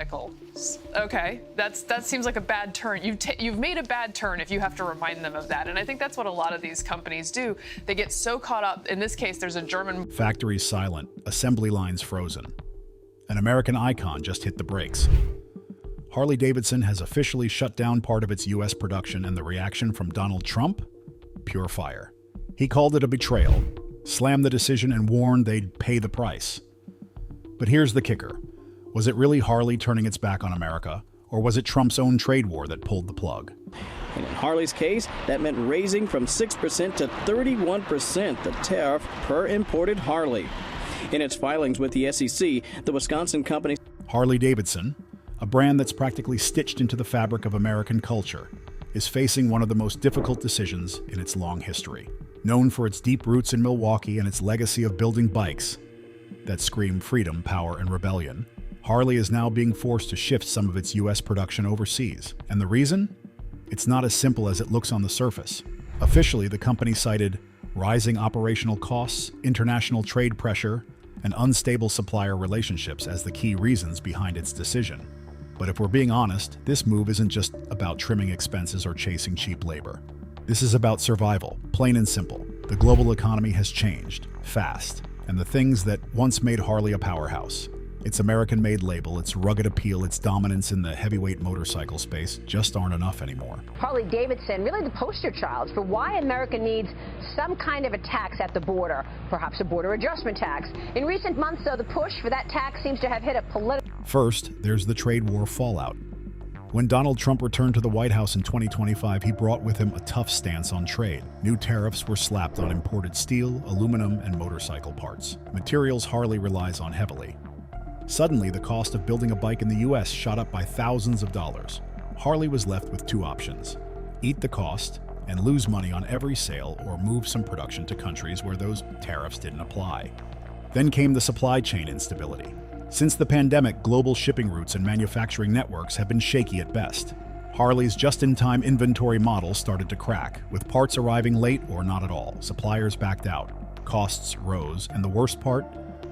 Okay, that seems like a bad turn. You've made a bad turn if you have to remind them of that. And I think that's what a lot of these companies do. They get so caught up. In this case, there's a German factories silent, assembly lines frozen. An American icon just hit the brakes. Harley Davidson has officially shut down part of its U.S. production, and the reaction from Donald Trump? Pure fire. He called it a betrayal, slammed the decision, and warned they'd pay the price. But here's the kicker. Was it really Harley turning its back on America, or was it Trump's own trade war that pulled the plug? And in Harley's case, that meant raising from 6% to 31% the tariff per imported Harley. In its filings with the SEC, the Wisconsin company Harley Davidson, a brand that's practically stitched into the fabric of American culture, is facing one of the most difficult decisions in its long history. Known for its deep roots in Milwaukee and its legacy of building bikes that scream freedom, power, and rebellion, Harley is now being forced to shift some of its U.S. production overseas. And the reason? It's not as simple as it looks on the surface. Officially, the company cited rising operational costs, international trade pressure, and unstable supplier relationships as the key reasons behind its decision. But if we're being honest, this move isn't just about trimming expenses or chasing cheap labor. This is about survival, plain and simple. The global economy has changed, fast, and the things that once made Harley a powerhouse, its American-made label, its rugged appeal, its dominance in the heavyweight motorcycle space, just aren't enough anymore. Harley Davidson, really the poster child for why America needs some kind of a tax at the border, perhaps a border adjustment tax. In recent months, though, the push for that tax seems to have hit a political... First, there's the trade war fallout. When Donald Trump returned to the White House in 2025, he brought with him a tough stance on trade. New tariffs were slapped on imported steel, aluminum, and motorcycle parts, materials Harley relies on heavily. Suddenly, the cost of building a bike in the U.S. shot up by thousands of dollars. Harley was left with two options: eat the cost and lose money on every sale, or move some production to countries where those tariffs didn't apply. Then came the supply chain instability. Since the pandemic, global shipping routes and manufacturing networks have been shaky at best. Harley's just-in-time inventory model started to crack, with parts arriving late or not at all. Suppliers backed out, costs rose, and the worst part?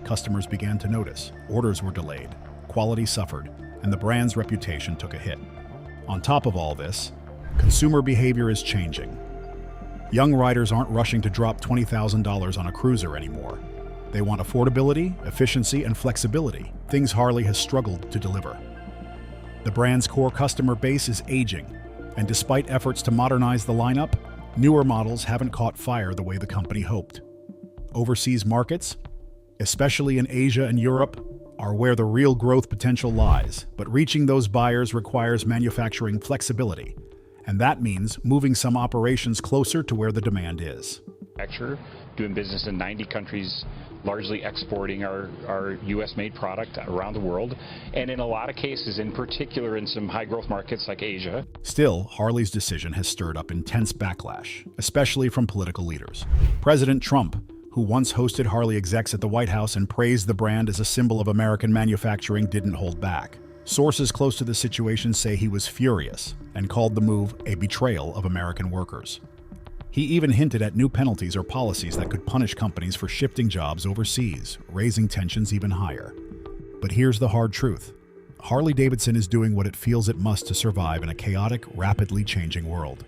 Customers began to notice. Orders were delayed, quality suffered, and the brand's reputation took a hit. On top of all this, consumer behavior is changing. Young riders aren't rushing to drop $20,000 on a cruiser anymore. They want affordability, efficiency, and flexibility, things Harley has struggled to deliver. The brand's core customer base is aging, and despite efforts to modernize the lineup, newer models haven't caught fire the way the company hoped. Overseas markets, especially in Asia and Europe, are where the real growth potential lies, but reaching those buyers requires manufacturing flexibility, and that means moving some operations closer to where the demand is. Doing business in 90 countries, largely exporting our U.S.-made product around the world, and in a lot of cases, in particular in some high-growth markets like Asia. Still, Harley's decision has stirred up intense backlash, especially from political leaders. President Trump, who once hosted Harley execs at the White House and praised the brand as a symbol of American manufacturing, didn't hold back. Sources close to the situation say he was furious and called the move a betrayal of American workers. He even hinted at new penalties or policies that could punish companies for shifting jobs overseas, raising tensions even higher. But here's the hard truth. Harley Davidson is doing what it feels it must to survive in a chaotic, rapidly changing world.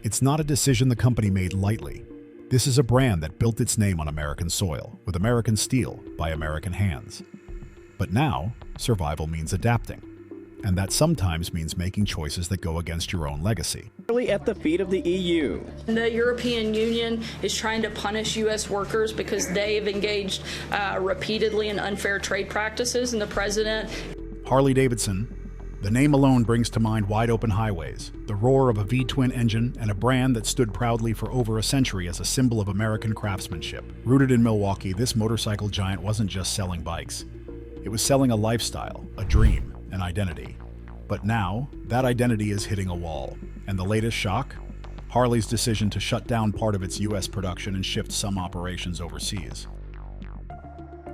It's not a decision the company made lightly. This is a brand that built its name on American soil, with American steel, by American hands. But now, survival means adapting. And that sometimes means making choices that go against your own legacy. At the feet of the EU. The European Union is trying to punish U.S. workers because they have engaged repeatedly in unfair trade practices, and the president... Harley Davidson, the name alone brings to mind wide-open highways, the roar of a V-twin engine, and a brand that stood proudly for over a century as a symbol of American craftsmanship. Rooted in Milwaukee, this motorcycle giant wasn't just selling bikes. It was selling a lifestyle, a dream, an identity. But now, that identity is hitting a wall. And the latest shock? Harley's decision to shut down part of its U.S. production and shift some operations overseas.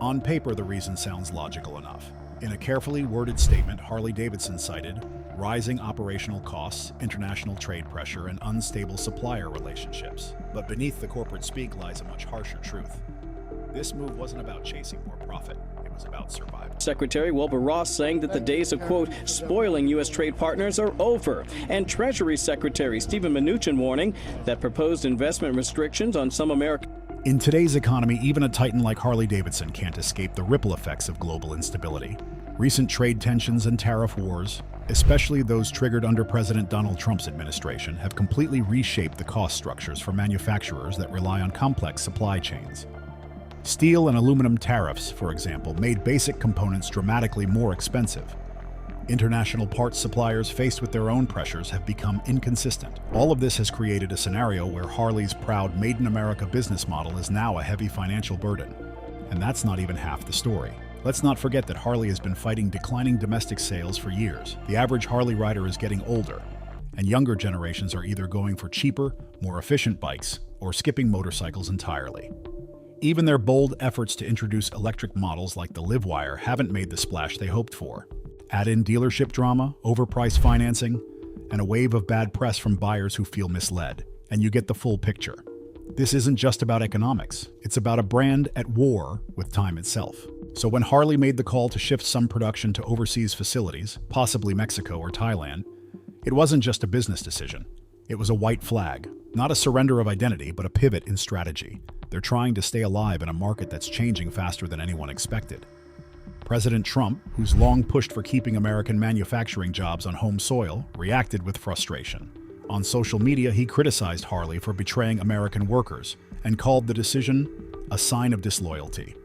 On paper, the reason sounds logical enough. In a carefully worded statement, Harley Davidson cited rising operational costs, international trade pressure, and unstable supplier relationships. But beneath the corporate speak lies a much harsher truth. This move wasn't about chasing more profit. It was about survival. Secretary Wilbur Ross saying that the days of, quote, spoiling U.S. trade partners are over. And Treasury Secretary Steven Mnuchin warning that proposed investment restrictions on some American... In today's economy, even a titan like Harley Davidson can't escape the ripple effects of global instability. Recent trade tensions and tariff wars, especially those triggered under President Donald Trump's administration, have completely reshaped the cost structures for manufacturers that rely on complex supply chains. Steel and aluminum tariffs, for example, made basic components dramatically more expensive. International parts suppliers, faced with their own pressures, have become inconsistent. All of this has created a scenario where Harley's proud Made in America business model is now a heavy financial burden. And that's not even half the story. Let's not forget that Harley has been fighting declining domestic sales for years. The average Harley rider is getting older, and younger generations are either going for cheaper, more efficient bikes, or skipping motorcycles entirely. Even their bold efforts to introduce electric models like the Livewire haven't made the splash they hoped for. Add in dealership drama, overpriced financing, and a wave of bad press from buyers who feel misled, and you get the full picture. This isn't just about economics, it's about a brand at war with time itself. So when Harley made the call to shift some production to overseas facilities, possibly Mexico or Thailand, it wasn't just a business decision. It was a white flag, not a surrender of identity, but a pivot in strategy. They're trying to stay alive in a market that's changing faster than anyone expected. President Trump, who's long pushed for keeping American manufacturing jobs on home soil, reacted with frustration. On social media, he criticized Harley for betraying American workers and called the decision a sign of disloyalty.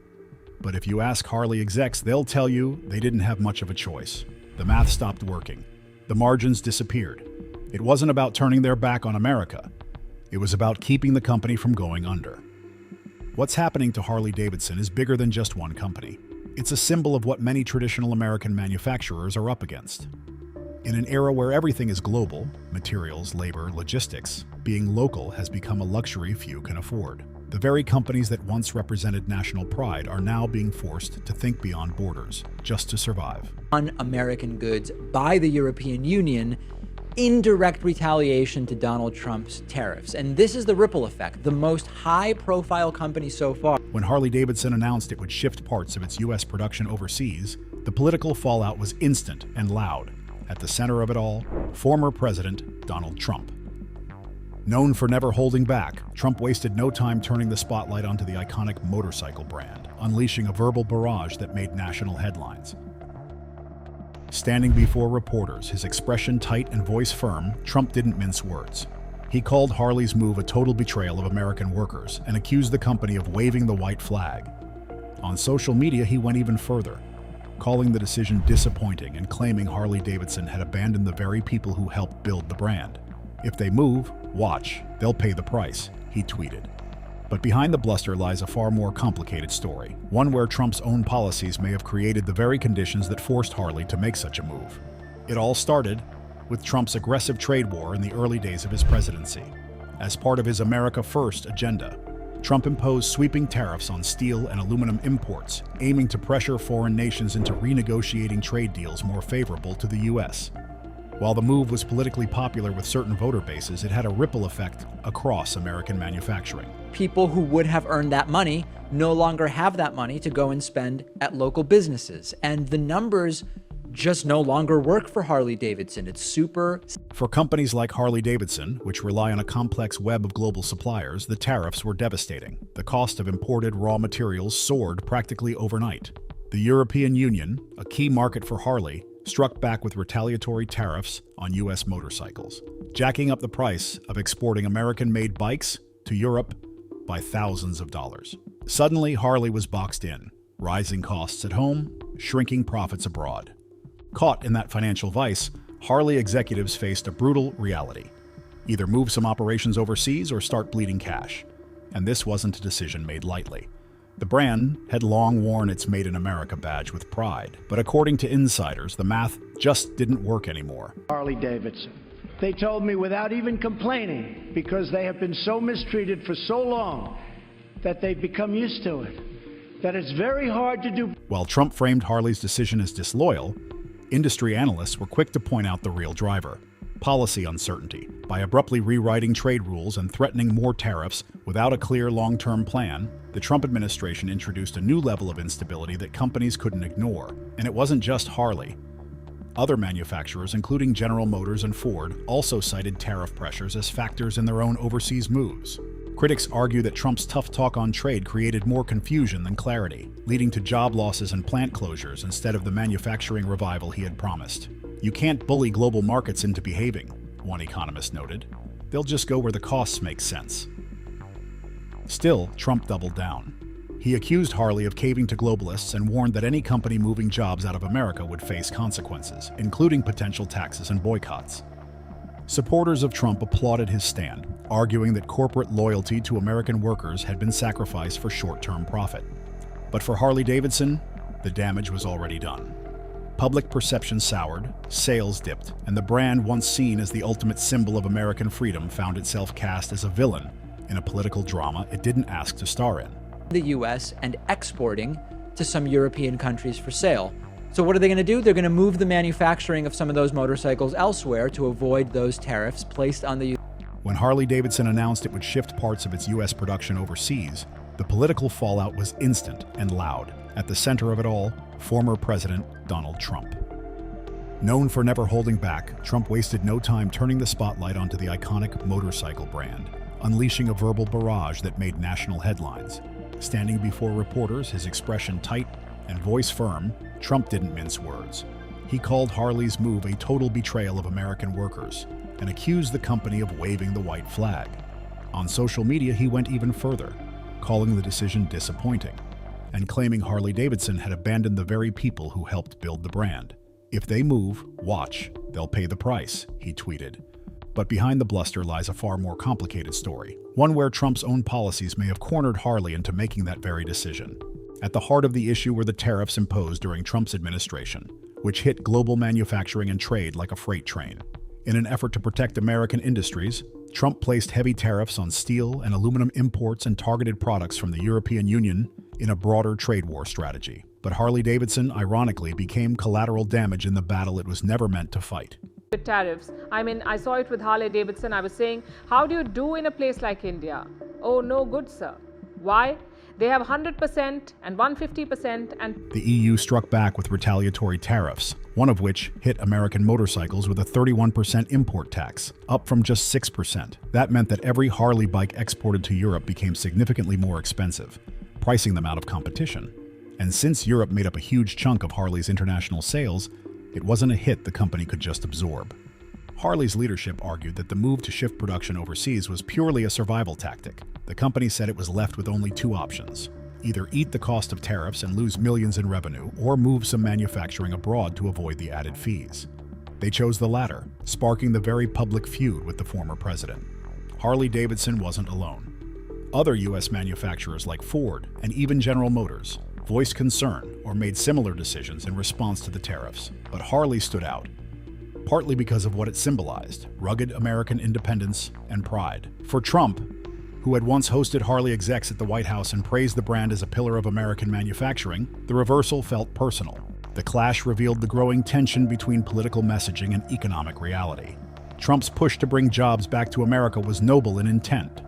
But if you ask Harley execs, they'll tell you they didn't have much of a choice. The math stopped working. The margins disappeared. It wasn't about turning their back on America. It was about keeping the company from going under. What's happening to Harley Davidson is bigger than just one company. It's a symbol of what many traditional American manufacturers are up against. In an era where everything is global, materials, labor, logistics, being local has become a luxury few can afford. The very companies that once represented national pride are now being forced to think beyond borders, just to survive. On American goods by the European Union in direct retaliation to Donald Trump's tariffs. And this is the ripple effect, the most high-profile company so far. When Harley Davidson announced it would shift parts of its U.S. production overseas, the political fallout was instant and loud. At the center of it all, former President Donald Trump. Known for never holding back, Trump wasted no time turning the spotlight onto the iconic motorcycle brand, unleashing a verbal barrage that made national headlines. Standing before reporters, his expression tight and voice firm, Trump didn't mince words. He called Harley's move a total betrayal of American workers and accused the company of waving the white flag. On social media, he went even further, calling the decision disappointing and claiming Harley Davidson had abandoned the very people who helped build the brand. If they move, watch, they'll pay the price, he tweeted. But behind the bluster lies a far more complicated story, one where Trump's own policies may have created the very conditions that forced Harley to make such a move. It all started with Trump's aggressive trade war in the early days of his presidency. As part of his America First agenda, Trump imposed sweeping tariffs on steel and aluminum imports, aiming to pressure foreign nations into renegotiating trade deals more favorable to the U.S. While the move was politically popular with certain voter bases, it had a ripple effect across American manufacturing. People who would have earned that money no longer have that money to go and spend at local businesses. And the numbers just no longer work for Harley Davidson. It's super... For companies like Harley Davidson, which rely on a complex web of global suppliers, the tariffs were devastating. The cost of imported raw materials soared practically overnight. The European Union, a key market for Harley, struck back with retaliatory tariffs on U.S. motorcycles, jacking up the price of exporting American-made bikes to Europe by thousands of dollars. Suddenly, Harley was boxed in, rising costs at home, shrinking profits abroad. Caught in that financial vice, Harley executives faced a brutal reality. Either move some operations overseas or start bleeding cash. And this wasn't a decision made lightly. The brand had long worn its Made in America badge with pride, but according to insiders, the math just didn't work anymore. Harley Davidson. They told me without even complaining, because they have been so mistreated for so long that they've become used to it, that it's very hard to do. While Trump framed Harley's decision as disloyal, industry analysts were quick to point out the real driver. Policy uncertainty. By abruptly rewriting trade rules and threatening more tariffs without a clear long-term plan, the Trump administration introduced a new level of instability that companies couldn't ignore. And it wasn't just Harley. Other manufacturers, including General Motors and Ford, also cited tariff pressures as factors in their own overseas moves. Critics argue that Trump's tough talk on trade created more confusion than clarity, leading to job losses and plant closures instead of the manufacturing revival he had promised. You can't bully global markets into behaving, one economist noted. They'll just go where the costs make sense. Still, Trump doubled down. He accused Harley of caving to globalists and warned that any company moving jobs out of America would face consequences, including potential taxes and boycotts. Supporters of Trump applauded his stand, arguing that corporate loyalty to American workers had been sacrificed for short-term profit. But for Harley Davidson, the damage was already done. Public perception soured, sales dipped, and the brand once seen as the ultimate symbol of American freedom found itself cast as a villain in a political drama it didn't ask to star in. The US and exporting to some European countries for sale. So what are they going to do? They're going to move the manufacturing of some of those motorcycles elsewhere to avoid those tariffs placed on the US. When Harley Davidson announced it would shift parts of its US production overseas, the political fallout was instant and loud. At the center of it all, former President Donald Trump. Known for never holding back, Trump wasted no time turning the spotlight onto the iconic motorcycle brand, unleashing a verbal barrage that made national headlines. Standing before reporters, his expression tight and voice firm, Trump didn't mince words. He called Harley's move a total betrayal of American workers and accused the company of waving the white flag. On social media, he went even further, calling the decision disappointing and claiming Harley Davidson had abandoned the very people who helped build the brand. "If they move, watch, they'll pay the price," he tweeted. But behind the bluster lies a far more complicated story, one where Trump's own policies may have cornered Harley into making that very decision. At the heart of the issue were the tariffs imposed during Trump's administration, which hit global manufacturing and trade like a freight train. In an effort to protect American industries, Trump placed heavy tariffs on steel and aluminum imports and targeted products from the European Union in a broader trade war strategy. But Harley Davidson, ironically, became collateral damage in the battle it was never meant to fight. With tariffs, I mean, I saw it with Harley Davidson. I was saying, how do you do in a place like India? Oh, no good, sir. Why? They have 100% and 150% and... The EU struck back with retaliatory tariffs, one of which hit American motorcycles with a 31% import tax, up from just 6%. That meant that every Harley bike exported to Europe became significantly more expensive, pricing them out of competition. And since Europe made up a huge chunk of Harley's international sales, it wasn't a hit the company could just absorb. Harley's leadership argued that the move to shift production overseas was purely a survival tactic. The company said it was left with only two options: either eat the cost of tariffs and lose millions in revenue, or move some manufacturing abroad to avoid the added fees. They chose the latter, sparking the very public feud with the former president. Harley Davidson wasn't alone. Other U.S. manufacturers like Ford and even General Motors voiced concern or made similar decisions in response to the tariffs, but Harley stood out, partly because of what it symbolized: rugged American independence and pride. For Trump, who had once hosted Harley execs at the White House and praised the brand as a pillar of American manufacturing, the reversal felt personal. The clash revealed the growing tension between political messaging and economic reality. Trump's push to bring jobs back to America was noble in intent,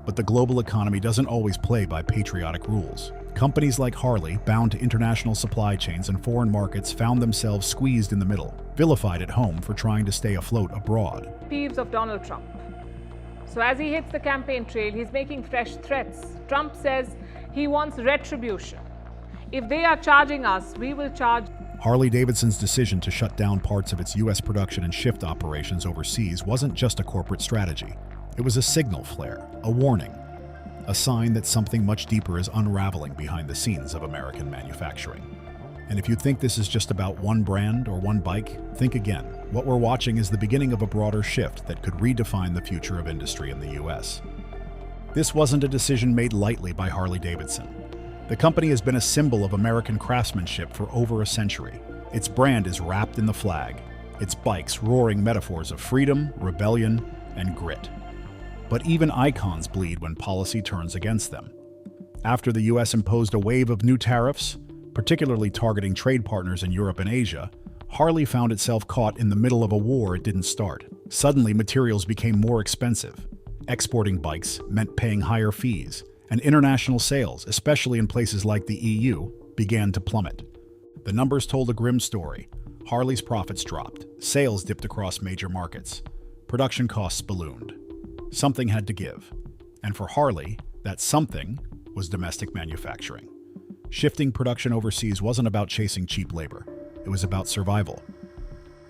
but the global economy doesn't always play by patriotic rules. Companies like Harley, bound to international supply chains and foreign markets, found themselves squeezed in the middle, vilified at home for trying to stay afloat abroad. Peeves of Donald Trump. So as he hits the campaign trail, he's making fresh threats. Trump says he wants retribution. If they are charging us, we will charge. Harley Davidson's decision to shut down parts of its U.S. production and shift operations overseas wasn't just a corporate strategy. It was a signal flare, a warning, a sign that something much deeper is unraveling behind the scenes of American manufacturing. And if you think this is just about one brand or one bike, think again. What we're watching is the beginning of a broader shift that could redefine the future of industry in the U.S. This wasn't a decision made lightly by Harley Davidson. The company has been a symbol of American craftsmanship for over a century. Its brand is wrapped in the flag, its bikes roaring metaphors of freedom, rebellion, and grit. But even icons bleed when policy turns against them. After the U.S. imposed a wave of new tariffs, particularly targeting trade partners in Europe and Asia, Harley found itself caught in the middle of a war it didn't start. Suddenly, materials became more expensive. Exporting bikes meant paying higher fees, and international sales, especially in places like the EU, began to plummet. The numbers told a grim story. Harley's profits dropped, sales dipped across major markets, production costs ballooned. Something had to give. And for Harley, that something was domestic manufacturing. Shifting production overseas wasn't about chasing cheap labor. It was about survival.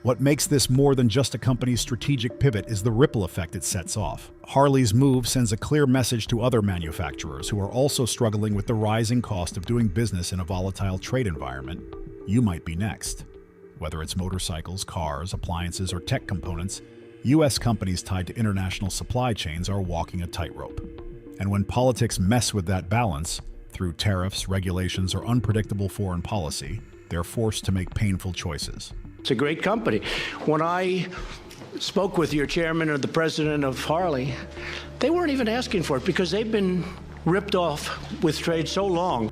What makes this more than just a company's strategic pivot is the ripple effect it sets off. Harley's move sends a clear message to other manufacturers who are also struggling with the rising cost of doing business in a volatile trade environment. You might be next. Whether it's motorcycles, cars, appliances, or tech components, U.S. companies tied to international supply chains are walking a tightrope. And when politics mess with that balance, through tariffs, regulations, or unpredictable foreign policy, they're forced to make painful choices. It's a great company. When I spoke with your chairman or the president of Harley, they weren't even asking for it because they've been ripped off with trade so long.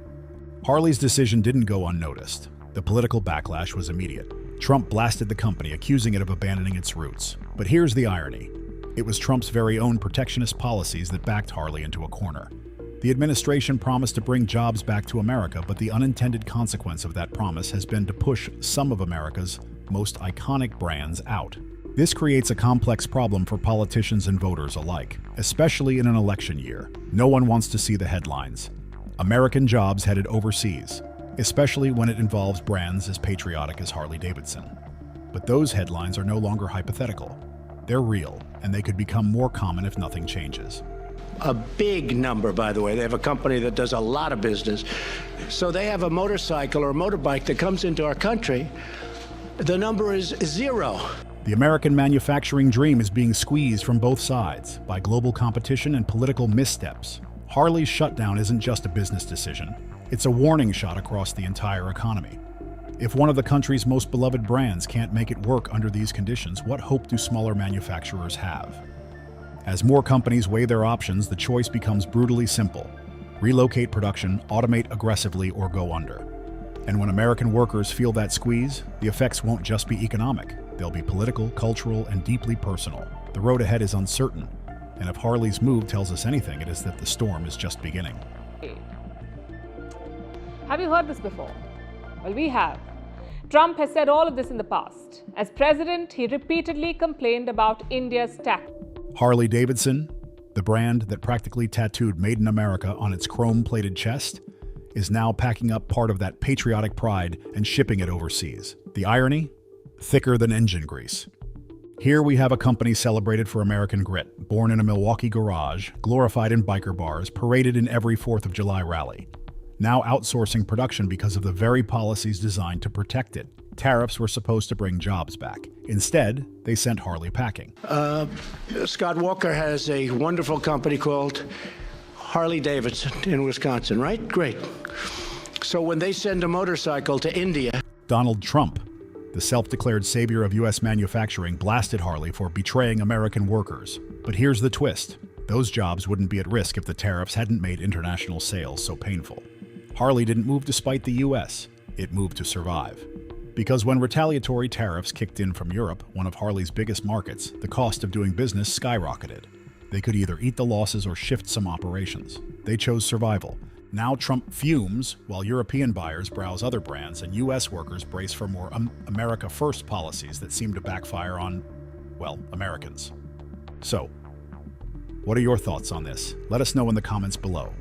Harley's decision didn't go unnoticed. The political backlash was immediate. Trump blasted the company, accusing it of abandoning its roots. But here's the irony. It was Trump's very own protectionist policies that backed Harley into a corner. The administration promised to bring jobs back to America, but the unintended consequence of that promise has been to push some of America's most iconic brands out. This creates a complex problem for politicians and voters alike, especially in an election year. No one wants to see the headlines. American jobs headed overseas, especially when it involves brands as patriotic as Harley Davidson. But those headlines are no longer hypothetical. They're real, and they could become more common if nothing changes. A big number, by the way. They have a company that does a lot of business. So they have a motorcycle or a motorbike that comes into our country. The number is 0. The American manufacturing dream is being squeezed from both sides by global competition and political missteps. Harley's shutdown isn't just a business decision. It's a warning shot across the entire economy. If one of the country's most beloved brands can't make it work under these conditions, what hope do smaller manufacturers have? As more companies weigh their options, the choice becomes brutally simple. Relocate production, automate aggressively, or go under. And when American workers feel that squeeze, the effects won't just be economic. They'll be political, cultural, and deeply personal. The road ahead is uncertain. And if Harley's move tells us anything, it is that the storm is just beginning. Have you heard this before? Well, we have. Trump has said all of this in the past. As president, he repeatedly complained about India's tax. Harley Davidson, the brand that practically tattooed Made in America on its chrome-plated chest, is now packing up part of that patriotic pride and shipping it overseas. The irony? Thicker than engine grease. Here we have a company celebrated for American grit, born in a Milwaukee garage, glorified in biker bars, paraded in every 4th of July rally. Now outsourcing production because of the very policies designed to protect it. Tariffs were supposed to bring jobs back. Instead, they sent Harley packing. Scott Walker has a wonderful company called Harley Davidson in Wisconsin, right? Great. So when they send a motorcycle to India... Donald Trump, the self-declared savior of U.S. manufacturing, blasted Harley for betraying American workers. But here's the twist. Those jobs wouldn't be at risk if the tariffs hadn't made international sales so painful. Harley didn't move to spite the U.S. It moved to survive. Because when retaliatory tariffs kicked in from Europe, one of Harley's biggest markets, the cost of doing business skyrocketed. They could either eat the losses or shift some operations. They chose survival. Now Trump fumes while European buyers browse other brands and U.S. workers brace for more America First policies that seem to backfire on, well, Americans. So, what are your thoughts on this? Let us know in the comments below.